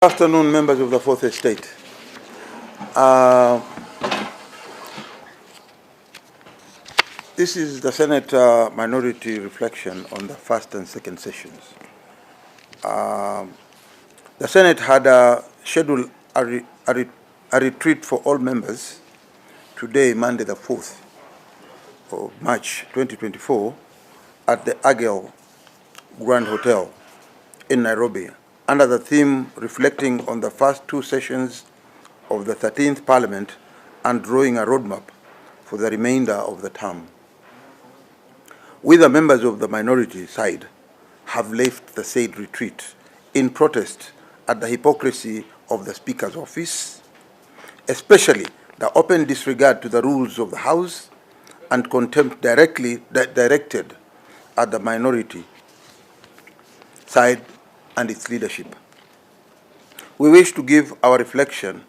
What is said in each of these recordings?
Good afternoon, members of the Fourth Estate. This is the Senate minority reflection on the first and second sessions. The Senate had scheduled a retreat for all members today, Monday the 4th of March 2024, at the Agel Grand Hotel in Nairobi, under the theme reflecting on the first two sessions of the 13th Parliament and drawing a roadmap for the remainder of the term. We, the members of the minority side, have left the said retreat in protest at the hypocrisy of the Speaker's office, especially the open disregard to the rules of the House and contempt directed at the minority side and its leadership. We wish to give our reflection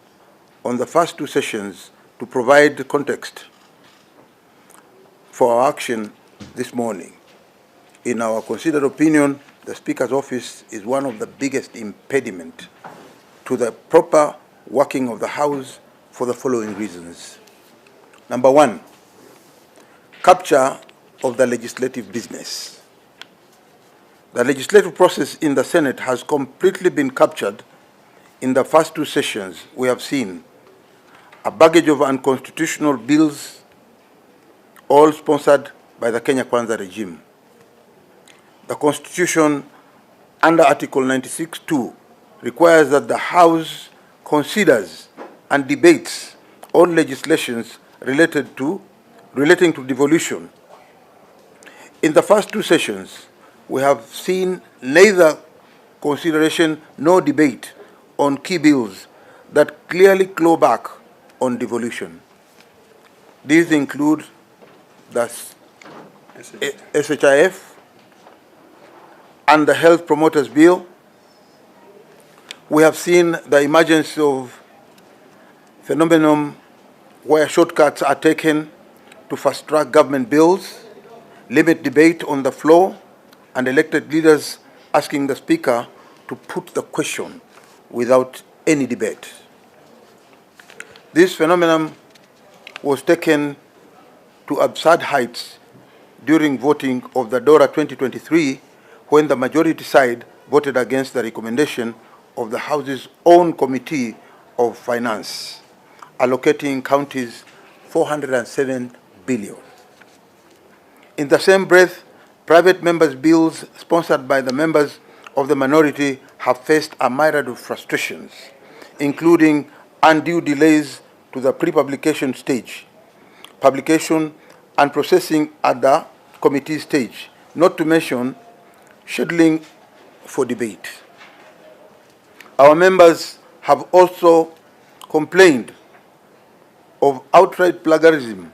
on the first two sessions to provide context for our action this morning. In our considered opinion, the Speaker's office is one of the biggest impediments to the proper working of the House for the following reasons. Number one, capture of the legislative business. The legislative process in the Senate has completely been captured in the first two sessions. We have seen a baggage of unconstitutional bills, all sponsored by the Kenya Kwanza regime. The Constitution, under Article 96(2), requires that the House considers and debates all legislations relating to devolution. In the first two sessions, we have seen neither consideration nor debate on key bills that clearly claw back on devolution. These include the SHIF and the Health Promoters Bill. We have seen the emergence of phenomenon where shortcuts are taken to fast-track government bills, limit debate on the floor, and elected leaders asking the Speaker to put the question without any debate. This phenomenon was taken to absurd heights during voting of the DORA 2023, when the majority side voted against the recommendation of the House's own Committee of Finance, allocating counties 407 billion. In the same breath, private members' bills sponsored by the members of the minority have faced a myriad of frustrations, including undue delays to the pre-publication stage, publication and processing at the committee stage, not to mention scheduling for debate. Our members have also complained of outright plagiarism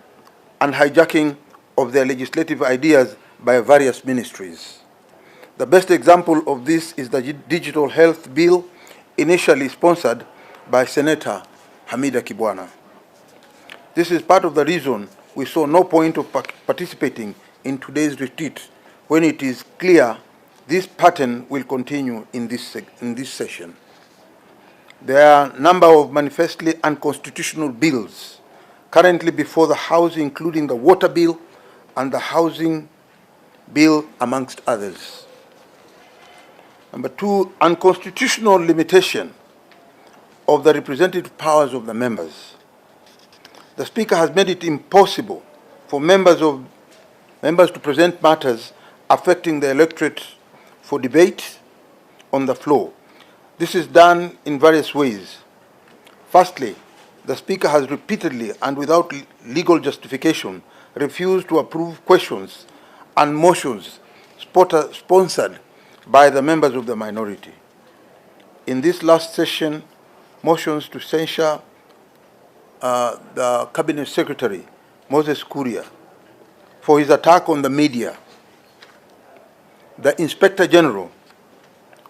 and hijacking of their legislative ideas by various ministries. The best example of this is the Digital Health Bill, initially sponsored by Senator Hamida Kibwana. This is part of the reason we saw no point of participating in today's retreat, when it is clear this pattern will continue in this session. There are a number of manifestly unconstitutional bills currently before the House, including the Water Bill and the Housing Bill, amongst others. Number two, unconstitutional limitation of the representative powers of the members. The Speaker has made it impossible for members to present matters affecting the electorate for debate on the floor. This is done in various ways. Firstly, the Speaker has repeatedly and without legal justification refused to approve questions and motions sponsored by the members of the minority. In this last session, motions to censure the Cabinet Secretary, Moses Kuria, for his attack on the media, the Inspector General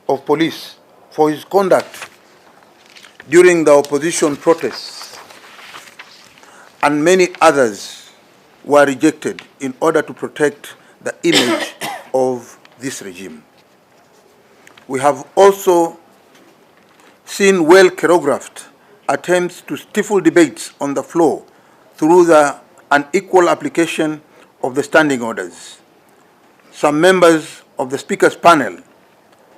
of Police for his conduct during the opposition protests, and many others were rejected in order to protect the image of this regime. We have also seen well choreographed attempts to stifle debates on the floor through the unequal application of the standing orders. Some members of the Speaker's panel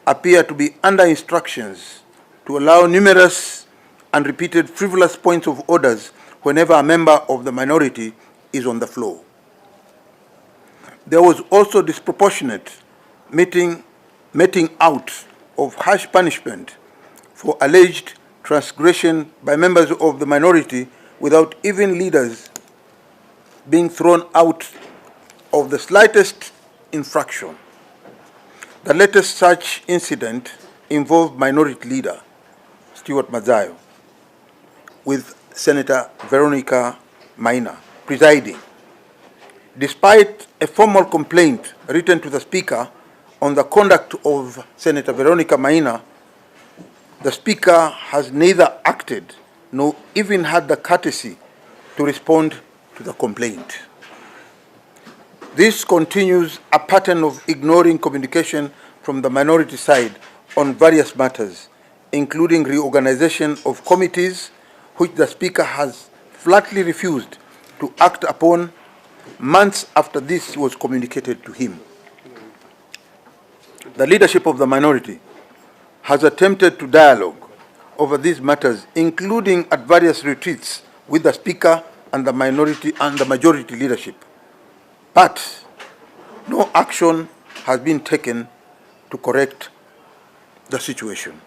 appear to be under instructions to allow numerous and repeated frivolous points of orders whenever a member of the minority is on the floor. There was also disproportionate meting out of harsh punishment for alleged transgression by members of the minority without even leaders being thrown out of the slightest infraction. The latest such incident involved Minority Leader Stewart Mazayo with Senator Veronica Maina presiding. Despite a formal complaint written to the Speaker on the conduct of Senator Veronica Maina, the Speaker has neither acted nor even had the courtesy to respond to the complaint. This continues a pattern of ignoring communication from the minority side on various matters, including reorganization of committees, which the Speaker has flatly refused to act upon months after this was communicated to him. The leadership of the minority has attempted to dialogue over these matters, including at various retreats with the Speaker and the minority and the majority leadership. But no action has been taken to correct the situation.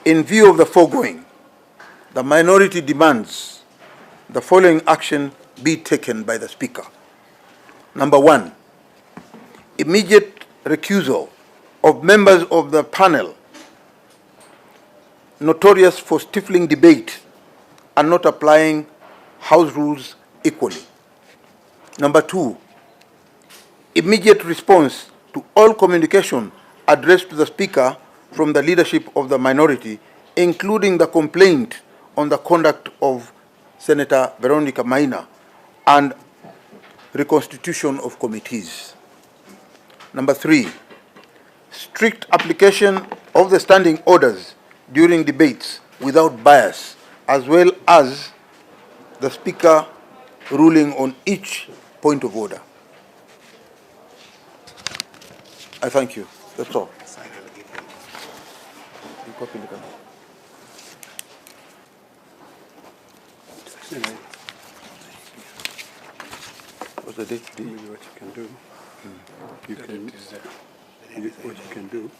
In view of the foregoing, the minority demands the following action be taken by the Speaker. Number one, immediate recusal of members of the panel notorious for stifling debate and not applying House rules equally. Number two, immediate response to all communication addressed to the Speaker from the leadership of the minority, including the complaint on the conduct of Senator Veronica Maina and reconstitution of committees. Number three, strict application of the standing orders during debates without bias, as well as the Speaker ruling on each point of order. I thank you. That's all. What's the date? What you can do, what you can do,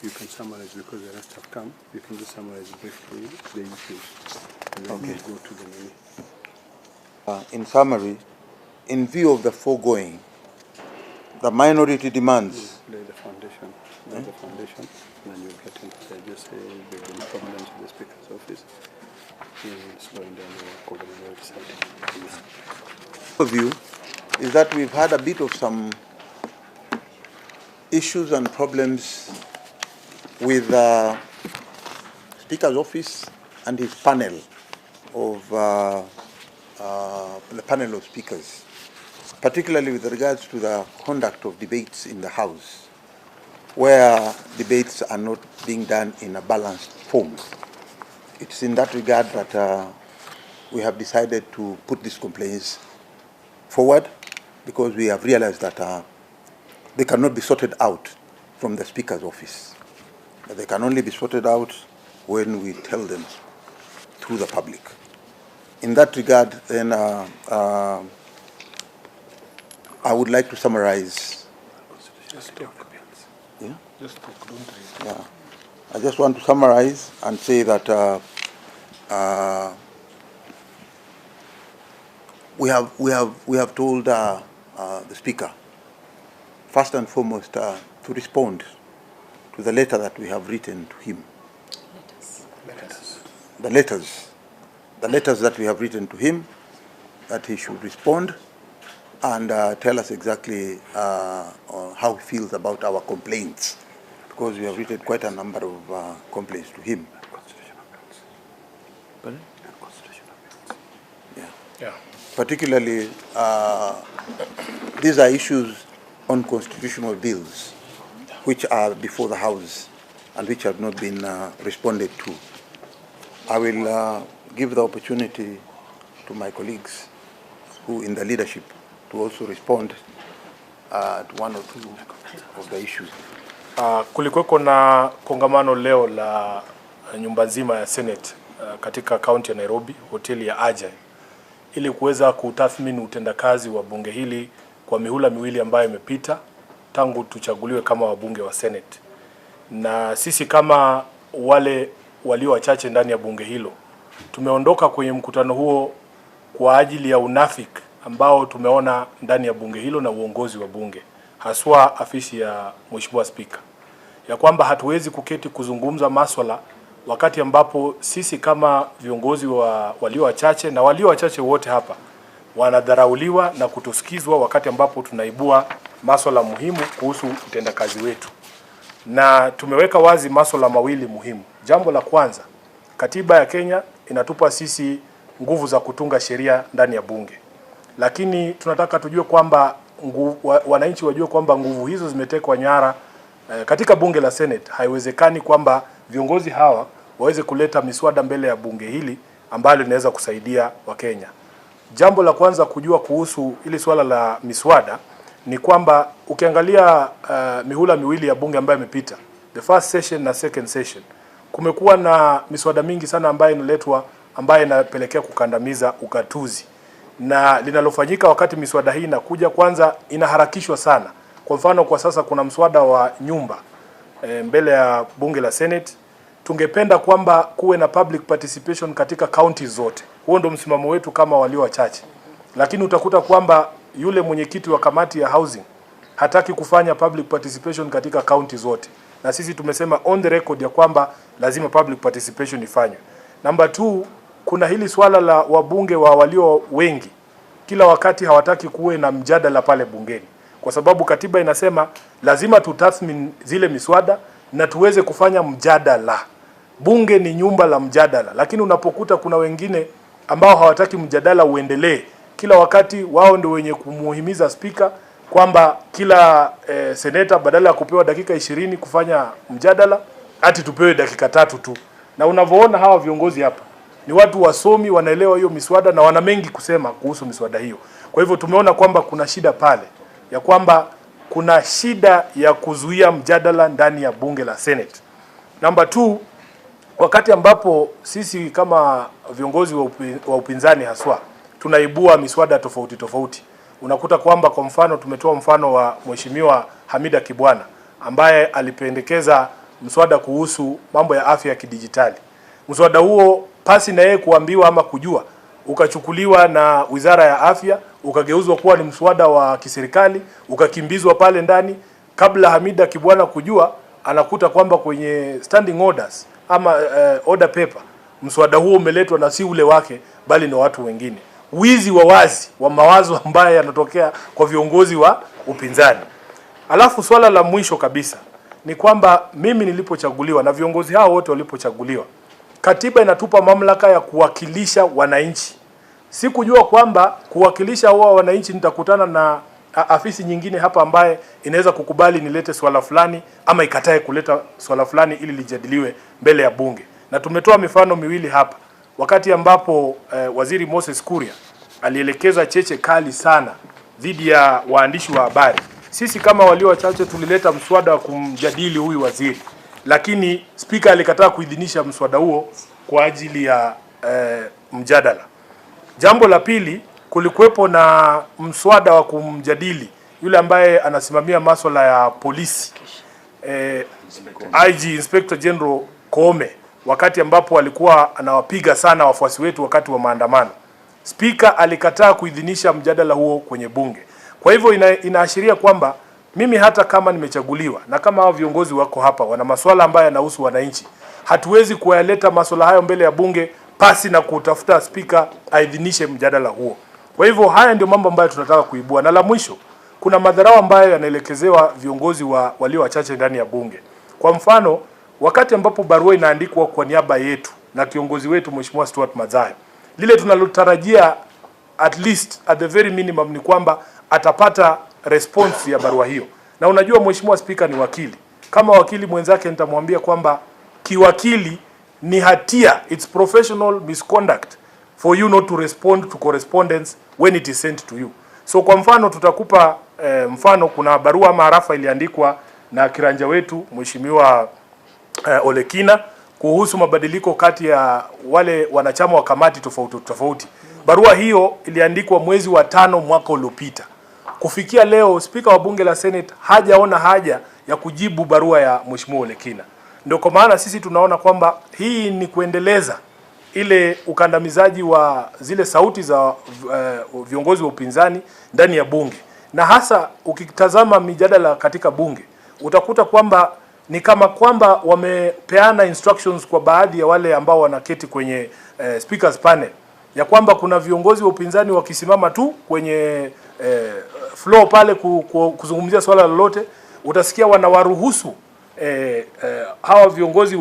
you can summarize because the rest have come. You can just summarize briefly the issues, and then you go to the menu. In summary, in view of the foregoing, the minority demands. Lay the foundation, and then you get into the just say they've been prominent to the Speaker's office. Slowing down the work of the minority side. View is that we've had a bit of some issues and problems with the Speaker's office and his panel of the panel of speakers, particularly with regards to the conduct of debates in the House, where debates are not being done in a balanced form. It's in that regard that we have decided to put these complaints forward, because we have realized that they cannot be sorted out from the Speaker's office. They can only be sorted out when we tell them through the public. In that regard, then, I would like to summarize. Just talk. Yeah? Just talk, don't read. Yeah. I just want to summarize and say that we have told the Speaker, first and foremost, to respond to the letter that we have written to him. The letters that we have written to him, that he should respond and tell us exactly how he feels about our complaints, because we have written quite a number of complaints to him. Pardon? Yeah. Particularly, these are issues on constitutional bills, which are before the House and which have not been responded to. I will give the opportunity to my colleagues who in the leadership to also respond to one or two of the issues. Kulikuweko na kongamano leo la nyumba nzima ya Senate katika kaunti ya Nairobi, hoteli ya Aja, ili kuweza kutathmini utendakazi wa bunge hili kwa mihula miwili ambayo imepita tangu tuchaguliwe kama wabunge wa Senate. Na sisi kama wale walio wachache ndani ya bunge hilo tumeondoka kwenye mkutano huo kwa ajili ya unafiki ambao tumeona ndani ya bunge hilo na uongozi wa bunge, haswa afisi ya Mheshimiwa Spika, ya kwamba hatuwezi kuketi kuzungumza maswala wakati ambapo sisi kama viongozi wa walio wachache na walio wachache wote hapa wanadharauliwa na kutosikizwa wakati ambapo tunaibua maswala muhimu kuhusu utendakazi wetu. Na tumeweka wazi maswala mawili muhimu. Jambo la kwanza, katiba ya Kenya inatupa sisi nguvu za kutunga sheria ndani ya bunge. Lakini tunataka tujue kwamba wananchi wajue kwamba nguvu hizo zimetekwa nyara katika bunge la Senate. Haiwezekani kwamba viongozi hawa waweze kuleta miswada mbele ya bunge hili ambalo linaweza kusaidia Wakenya. Jambo la kwanza kujua kuhusu ili swala la miswada ni kwamba ukiangalia mihula miwili ya bunge ambayo imepita, the first session na second session, kumekuwa na miswada mingi sana ambayo inaletwa ambayo inapelekea kukandamiza ugatuzi. Na linalofanyika wakati miswada hii inakuja, kwanza inaharakishwa sana. Kwa mfano kwa sasa kuna mswada wa nyumba mbele ya bunge la Senate. Tungependa kwamba kuwe na public participation katika counties zote. Huo ndio msimamo wetu kama walio wachache. Lakini utakuta kwamba yule mwenyekiti wa kamati ya housing hataki kufanya public participation katika county zote. Na sisi tumesema on the record ya kwamba lazima public participation ifanywe. Number 2, kuna hili swala la wabunge wa walio wengi. Kila wakati hawataki kuwe na mjadala pale bungeni, kwa sababu katiba inasema lazima tutathmini zile miswada na tuweze kufanya mjadala. Bunge ni nyumba la mjadala, lakini unapokuta kuna wengine ambao hawataki mjadala uendelee, kila wakati wao ndio wenye kumuhimiza spika kwamba kila seneta badala ya kupewa dakika 20 kufanya mjadala ati tupewe dakika 3 tu. Na unavyoona hawa viongozi hapa ni watu wasomi, wanaelewa hiyo miswada na wana mengi kusema kuhusu miswada hiyo. Kwa hivyo tumeona kwamba kuna shida pale, ya kwamba kuna shida ya kuzuia mjadala ndani ya bunge la Senate. Number 2, wakati ambapo sisi kama viongozi wa upinzani haswa tunaibua miswada tofauti tofauti, unakuta kwamba kwa mfano tumetoa mfano wa Mheshimiwa Hamida Kibwana ambaye alipendekeza mswada kuhusu mambo ya afya ya kidijitali. Mswada huo pasi na yeye kuambiwa ama kujua, ukachukuliwa na Wizara ya Afya, ukageuzwa kuwa ni mswada wa kiserikali, ukakimbizwa pale ndani. Kabla Hamida Kibwana kujua, anakuta kwamba kwenye standing orders ama order paper mswada huo umeletwa na si ule wake bali ni watu wengine. Wizi wa wazi wa mawazo ambaye yanatokea kwa viongozi wa upinzani. Alafu swala la mwisho kabisa ni kwamba mimi nilipochaguliwa na viongozi hao wote walipochaguliwa, katiba inatupa mamlaka ya kuwakilisha wananchi. Sikujua kwamba kuwakilisha wao wananchi nitakutana na afisi nyingine hapa ambaye inaweza kukubali nilete swala fulani ama ikatae kuleta swala fulani ili lijadiliwe mbele ya bunge. Na tumetoa mifano miwili hapa. Wakati ambapo Waziri Moses Kuria alielekeza cheche kali sana dhidi ya waandishi wa habari, sisi kama walio wachache tulileta mswada wa kumjadili huyu waziri, lakini spika alikataa kuidhinisha mswada huo kwa ajili ya mjadala. Jambo la pili, kulikuwepo na mswada wa kumjadili yule ambaye anasimamia masuala ya polisi, IG Inspector General Koome, wakati ambapo alikuwa anawapiga sana wafuasi wetu wakati wa maandamano. Spika alikataa kuidhinisha mjadala huo kwenye bunge. Kwa hivyo inaashiria kwamba mimi hata kama nimechaguliwa na kama hao viongozi wako hapa wana masuala ambayo yanahusu wananchi, hatuwezi kuyaleta masuala hayo mbele ya bunge pasi na kutafuta spika aidhinishe mjadala huo. Kwa hivyo haya ndio mambo ambayo tunataka kuibua. Na la mwisho, kuna madharau ambayo yanaelekezewa viongozi walio wachache ndani ya bunge. Kwa mfano, wakati ambapo barua inaandikwa kwa niaba yetu na kiongozi wetu Mheshimiwa Stuart Madzayo, lile tunalotarajia at least at the very minimum ni kwamba atapata response ya barua hiyo. Na unajua Mheshimiwa Spika ni wakili. kama wakili mwenzake nitamwambia kwamba kiwakili ni hatia, it's professional misconduct for you not to respond to correspondence when it is sent to you. So kwa mfano tutakupa mfano, kuna barua ama harafa iliandikwa na kiranja wetu Mheshimiwa Olekina kuhusu mabadiliko kati ya wale wanachama wa kamati tofauti. Barua hiyo iliandikwa mwezi wa 5 mwaka uliopita. Kufikia leo spika wa bunge la Senate hajaona haja ya kujibu barua ya Mheshimiwa Olekina. Ndio kwa maana sisi tunaona kwamba hii ni kuendeleza ile ukandamizaji wa zile sauti za viongozi wa upinzani ndani ya bunge. Na hasa ukitazama mijadala katika bunge, utakuta kwamba ni kama kwamba wamepeana instructions kwa baadhi ya wale ambao wanaketi kwenye speakers panel, ya kwamba kuna viongozi wa upinzani wakisimama tu kwenye floor pale kuzungumzia swala lolote, utasikia wanawaruhusu hawa viongozi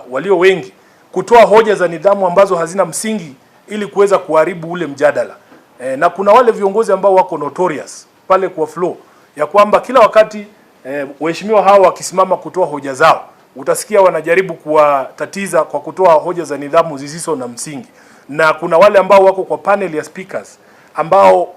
walio wengi kutoa hoja za nidhamu ambazo hazina msingi ili kuweza kuharibu ule mjadala. Na kuna wale viongozi ambao wako notorious pale kwa floor, ya kwamba kila wakati waheshimiwa hao wakisimama kutoa hoja zao, utasikia wanajaribu kuwatatiza kwa kutoa hoja za nidhamu zisizo na msingi. Na kuna wale ambao wako kwa panel ya speakers ambao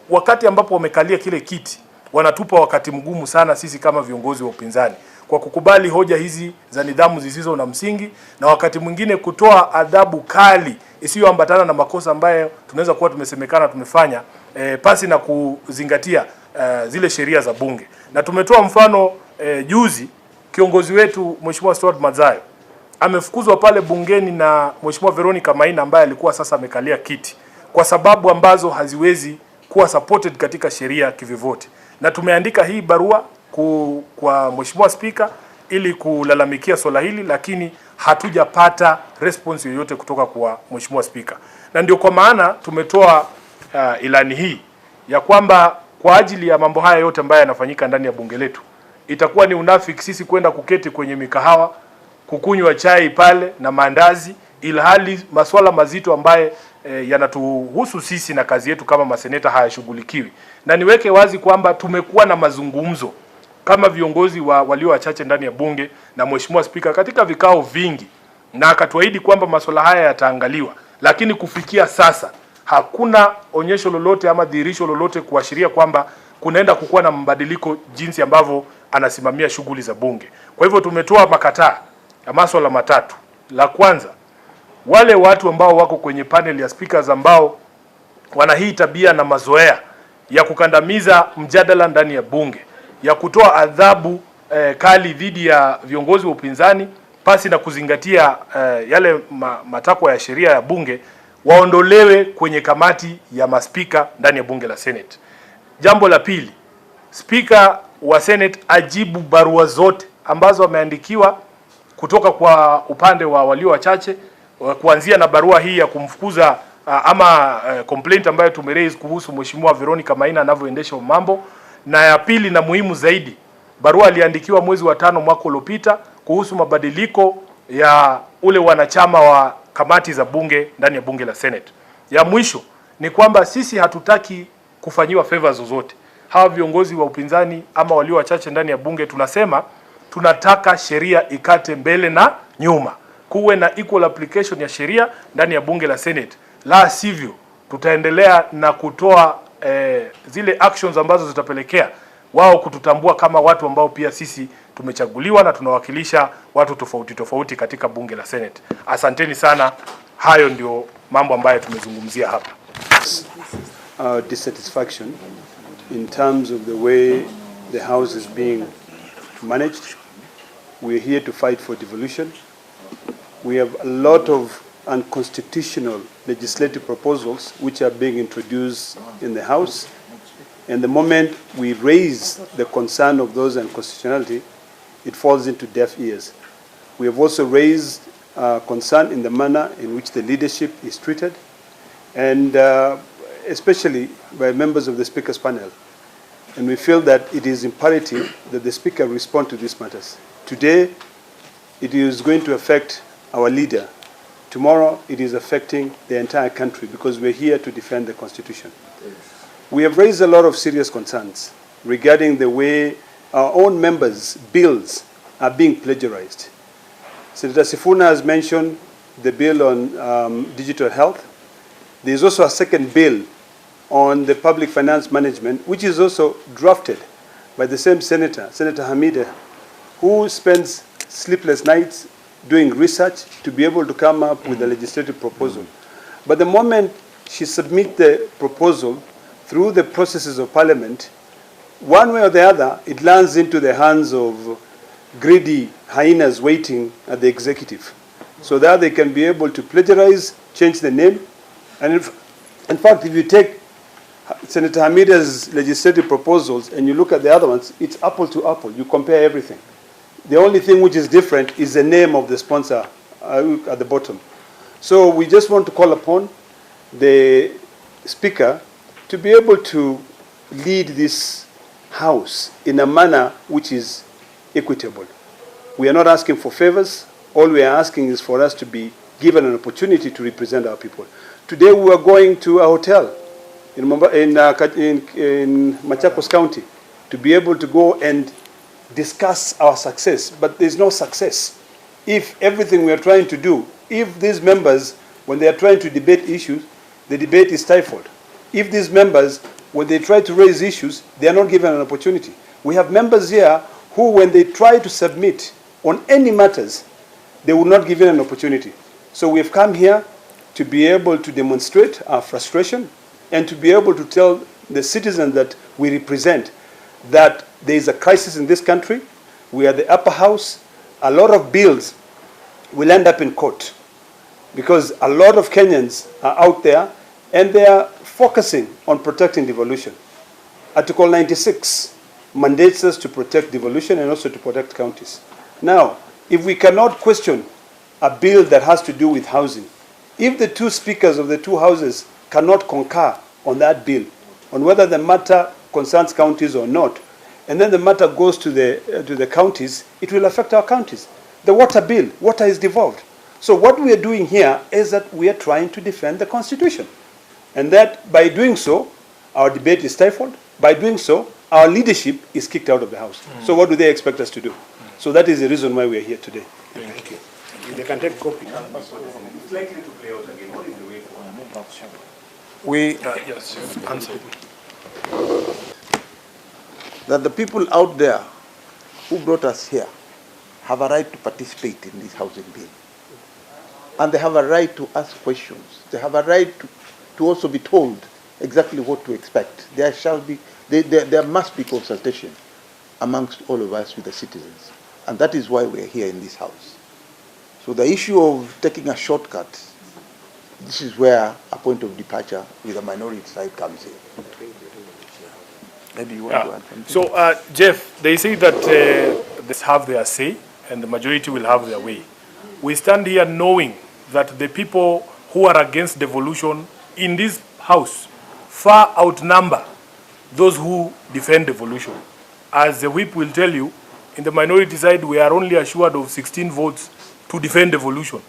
wakati ambapo wamekalia kile kiti wanatupa wakati mgumu sana sisi kama viongozi wa upinzani kwa kukubali hoja hizi za nidhamu zisizo na msingi, na wakati mwingine kutoa adhabu kali isiyoambatana na makosa ambayo tunaweza kuwa tumesemekana tumefanya pasi na kuzingatia zile sheria za bunge. Na tumetoa mfano juzi, kiongozi wetu Mheshimiwa Stuart Madzayo amefukuzwa pale bungeni na Mheshimiwa Veronica Maina ambaye alikuwa sasa amekalia kiti kwa sababu ambazo haziwezi kuwa supported katika sheria kivyovyote. Na tumeandika hii barua kwa Mheshimiwa Speaker ili kulalamikia swala hili, lakini hatujapata response yoyote kutoka kwa Mheshimiwa Speaker. Na ndio kwa maana tumetoa ilani hii ya kwamba kwa ajili ya mambo haya yote ambayo yanafanyika ndani ya bunge letu, itakuwa ni unafiki sisi kwenda kuketi kwenye mikahawa kukunywa chai pale na mandazi, ilhali masuala mazito ambaye yanatuhusu sisi na kazi yetu kama maseneta hayashughulikiwi. Na niweke wazi kwamba tumekuwa na mazungumzo kama viongozi walio wachache ndani ya bunge na Mheshimiwa Speaker katika vikao vingi, na akatuahidi kwamba masuala haya yataangaliwa, lakini kufikia sasa hakuna onyesho lolote ama dhihirisho lolote kuashiria kwamba kunaenda kukuwa na mabadiliko jinsi ambavyo anasimamia shughuli za bunge. Kwa hivyo tumetoa makataa ya masuala matatu. La kwanza, wale watu ambao wako kwenye panel ya speakers ambao wana hii tabia na mazoea ya kukandamiza mjadala ndani ya bunge, ya kutoa adhabu kali dhidi ya viongozi wa upinzani pasi na kuzingatia yale matakwa ya sheria ya bunge, waondolewe kwenye kamati ya maspika ndani ya bunge la Senate. Jambo la pili, Speaker wa Senate ajibu barua zote ambazo ameandikiwa kutoka kwa upande wa walio wachache, kuanzia na barua hii ya kumfukuza complaint ambayo tumeraise kuhusu Mheshimiwa Veronica Maina anavyoendesha mambo, na ya pili na muhimu zaidi, barua aliandikiwa mwezi wa 5 mwaka uliopita kuhusu mabadiliko ya ule wanachama wa kamati za bunge ndani ya bunge la Senate. Ya mwisho ni kwamba sisi hatutaki kufanyiwa favors zozote. Hawa viongozi wa upinzani ama walio wachache ndani ya bunge tunasema tunataka sheria ikate mbele na nyuma, kuwe na equal application ya sheria ndani ya bunge la Senate. La sivyo tutaendelea na kutoa zile actions ambazo zitapelekea wao kututambua kama watu ambao pia sisi tumechaguliwa na tunawakilisha watu tofauti katika bunge la Senate. Asanteni sana. Hayo ndio mambo ambayo tumezungumzia hapa. Dissatisfaction in terms of the way the House is being managed. We are here to fight for devolution. We have a lot of unconstitutional legislative proposals which are being introduced in the House. And the moment we raise the concern of those unconstitutionality, it falls into deaf ears. We have also raised concern in the manner in which the leadership is treated, and especially by members of the Speaker's panel. And we feel that it is imperative that the Speaker respond to these matters. Today, it is going to affect our leader. Tomorrow, it is affecting the entire country because we're here to defend the Constitution. We have raised a lot of serious concerns regarding the way our own members' bills are being plagiarized. Senator Sifuna has mentioned the bill on digital health. There is also a second bill on the public finance management, which is also drafted by the same senator, Senator Hamida, who spends sleepless nights doing research to be able to come up with a legislative proposal. But the moment she submits the proposal through the processes of parliament, one way or the other, it lands into the hands of greedy hyenas waiting at the executive, so that they can be able to plagiarize, change the name. And in fact, if you take Senator Hamida's legislative proposals and you look at the other ones, it's apple to apple. You compare everything. The only thing which is different is the name of the sponsor at the bottom. So we just want to call upon the Speaker to be able to lead this House in a manner which is equitable. We are not asking for favors. All we are asking is for us to be given an opportunity to represent our people. Today we are going to a hotel in Machakos County to be able to go and discuss our success, but there's no success if everything we are trying to do, if these members, when they are trying to debate issues, the debate is stifled. If these members, when they try to raise issues, they are not given an opportunity. We have members here who, when they try to submit on any matters, they will not give them an opportunity. So we have come here to be able to demonstrate our frustration and to be able to tell the citizens that we represent that there is a crisis in this country. We are the upper house. A lot of bills will end up in court because a lot of Kenyans are out there and they are focusing on protecting devolution. Article 96 mandates us to protect devolution and also to protect counties. Now, if we cannot question a bill that has to do with housing, if the two speakers of the two houses cannot concur on that bill, on whether the matter concerns counties or not, and then the matter goes to the counties, it will affect our counties. The water bill, water is devolved. So what we are doing here is that we are trying to defend the Constitution. And that by doing so, our debate is stifled. By doing so, our leadership is kicked out of the House. So what do they expect us to do? So that is the reason why we are here today. Thank you. They can take copy. It's likely to play out again. What is the way forward? We, Yes, answer. that the people out there who brought us here have a right to participate in this housing bill. And they have a right to ask questions. They have a right to also be told exactly what to expect. There must be consultation amongst all of us with the citizens. And that is why we are here in this House. So the issue of taking a shortcut, this is where a point of departure with the minority side comes in. Maybe you want to add something? So, Jeff, they say that they have their say and the majority will have their way. We stand here knowing that the people who are against devolution in this House far outnumber those who defend devolution. As the whip will tell you, in the minority side, we are only assured of 16 votes to defend devolution.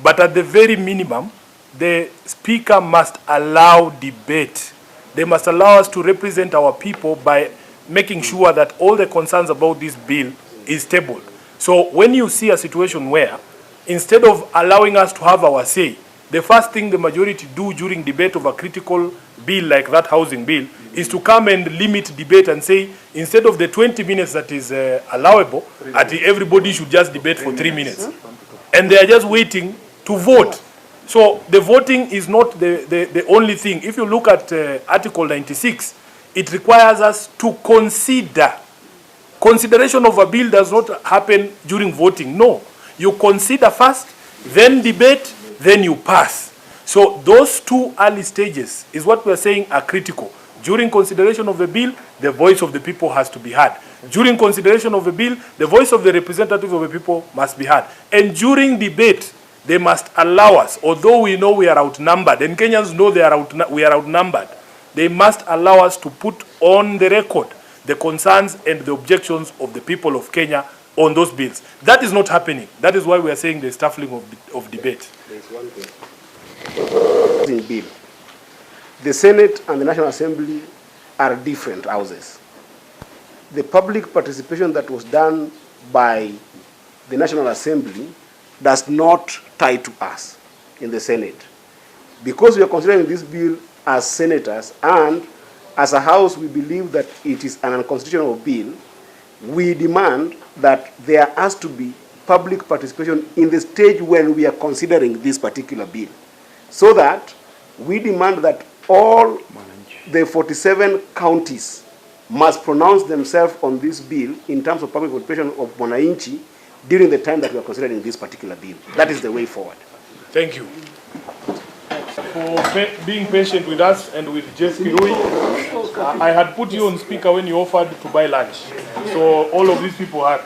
But at the very minimum, the Speaker must allow debate. They must allow us to represent our people by making sure that all the concerns about this bill is tabled. So when you see a situation where, instead of allowing us to have our say, the first thing the majority do during debate of a critical bill like that housing bill is to come and limit debate and say, instead of the 20 minutes that is allowable, everybody should just debate for 3 minutes. And they are just waiting to vote. So the voting is not the only thing. If you look at Article 96, it requires us to consider. Consideration of a bill does not happen during voting. No. You consider first, then debate, then you pass. So those two early stages is what we are saying are critical. During consideration of the bill, the voice of the people has to be heard. During consideration of the bill, the voice of the representative of the people must be heard. And during debate, they must allow us, although we know we are outnumbered, and Kenyans know we are outnumbered, they must allow us to put on the record the concerns and the objections of the people of Kenya on those bills. That is not happening. That is why we are saying the stifling of debate. There is one thing. In bill, the Senate and the National Assembly are different houses. The public participation that was done by the National Assembly does not tie to us in the Senate. Because we are considering this bill as senators, and as a House we believe that it is an unconstitutional bill, we demand that there has to be public participation in the stage when we are considering this particular bill. So that we demand that all the 47 counties must pronounce themselves on this bill in terms of public participation of Mwananchi during the time that we are considering this particular bill. That is the way forward. Thank you for being patient with us and with Jeff Kirui. I had put you on speaker when you offered to buy lunch. So all of these people had.